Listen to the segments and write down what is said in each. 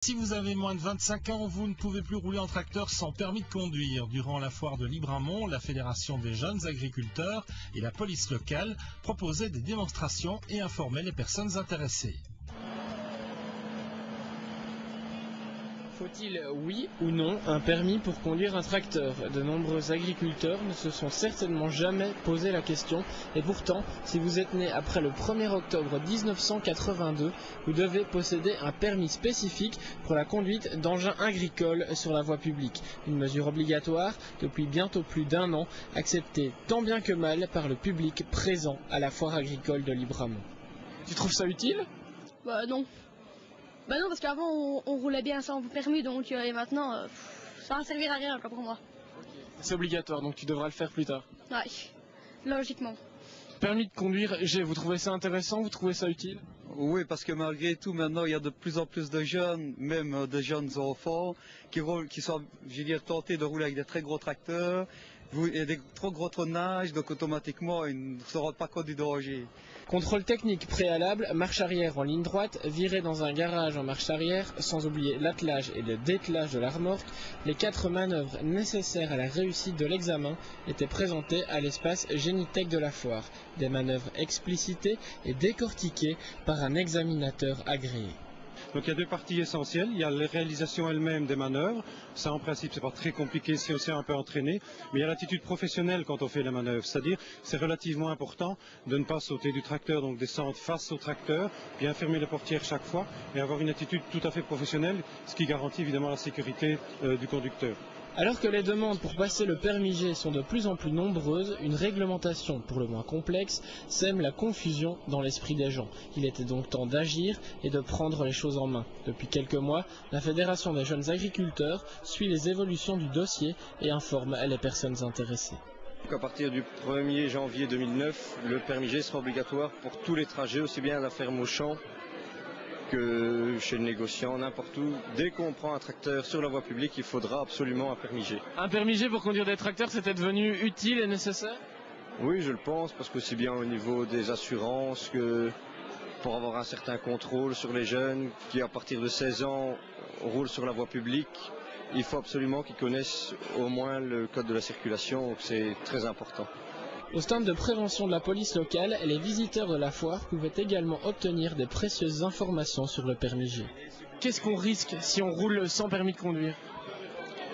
Si vous avez moins de 25 ans, vous ne pouvez plus rouler en tracteur sans permis de conduire. Durant la foire de Libramont, la Fédération des jeunes agriculteurs et la police locale proposaient des démonstrations et informaient les personnes intéressées. Faut-il, oui ou non, un permis pour conduire un tracteur? De nombreux agriculteurs ne se sont certainement jamais posé la question, et pourtant, si vous êtes né après le 1er octobre 1982, vous devez posséder un permis spécifique pour la conduite d'engins agricoles sur la voie publique. Une mesure obligatoire depuis bientôt plus d'1 an, acceptée tant bien que mal par le public présent à la foire agricole de Libramont. Tu trouves ça utile? Bah non. Bah non, parce qu'avant on roulait bien sans permis, donc et maintenant ça va servir à rien quoi, pour moi. C'est obligatoire, donc tu devras le faire plus tard. Ouais, logiquement. Permis de conduire G, vous trouvez ça intéressant, vous trouvez ça utile? Oui, parce que malgré tout, maintenant, il y a de plus en plus de jeunes, même de jeunes enfants, qui sont, je veux dire, tentés de rouler avec des très gros tracteurs, et des trop gros tonnages, donc automatiquement, ils ne se rendent pas compte du danger. Contrôle technique préalable, marche arrière en ligne droite, virer dans un garage en marche arrière, sans oublier l'attelage et le dételage de la remorque, les 4 manœuvres nécessaires à la réussite de l'examen étaient présentées à l'espace Génitech de la foire. Des manœuvres explicitées et décortiquées par un examinateur agréé. Donc il y a deux parties essentielles, il y a la réalisation elle-même des manœuvres, ça en principe c'est pas très compliqué si on s'est un peu entraîné, mais il y a l'attitude professionnelle quand on fait les manœuvres, c'est-à-dire c'est relativement important de ne pas sauter du tracteur, donc descendre face au tracteur, bien fermer les portières chaque fois et avoir une attitude tout à fait professionnelle, ce qui garantit évidemment la sécurité du conducteur. Alors que les demandes pour passer le permis G sont de plus en plus nombreuses, une réglementation pour le moins complexe sème la confusion dans l'esprit des gens. Il était donc temps d'agir et de prendre les choses en main. Depuis quelques mois, la Fédération des jeunes agriculteurs suit les évolutions du dossier et informe les personnes intéressées. À partir du 1er janvier 2009, le permis G sera obligatoire pour tous les trajets, aussi bien à la ferme au champ que chez le négociant, n'importe où. Dès qu'on prend un tracteur sur la voie publique, il faudra absolument un permis G. Un permis G pour conduire des tracteurs, c'était devenu utile et nécessaire? Oui, je le pense, parce qu'aussi bien au niveau des assurances que pour avoir un certain contrôle sur les jeunes qui, à partir de 16 ans, roulent sur la voie publique, il faut absolument qu'ils connaissent au moins le code de la circulation, donc c'est très important. Au stand de prévention de la police locale, les visiteurs de la foire pouvaient également obtenir des précieuses informations sur le permis G. Qu'est-ce qu'on risque si on roule sans permis de conduire?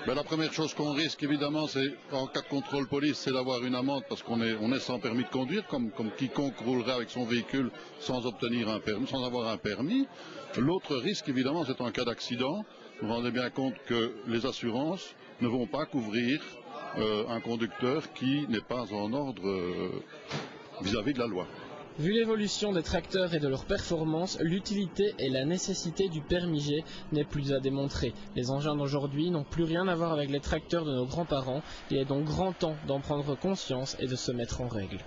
La première chose qu'on risque évidemment, c'est en cas de contrôle police, c'est d'avoir une amende parce qu'on est sans permis de conduire, comme quiconque roulerait avec son véhicule sans obtenir un permis, sans avoir un permis. L'autre risque évidemment, c'est en cas d'accident. Vous vous rendez bien compte que les assurances ne vont pas couvrir un conducteur qui n'est pas en ordre vis-à-vis de la loi. Vu l'évolution des tracteurs et de leurs performances, l'utilité et la nécessité du permis G n'est plus à démontrer. Les engins d'aujourd'hui n'ont plus rien à voir avec les tracteurs de nos grands-parents. Il est donc grand temps d'en prendre conscience et de se mettre en règle.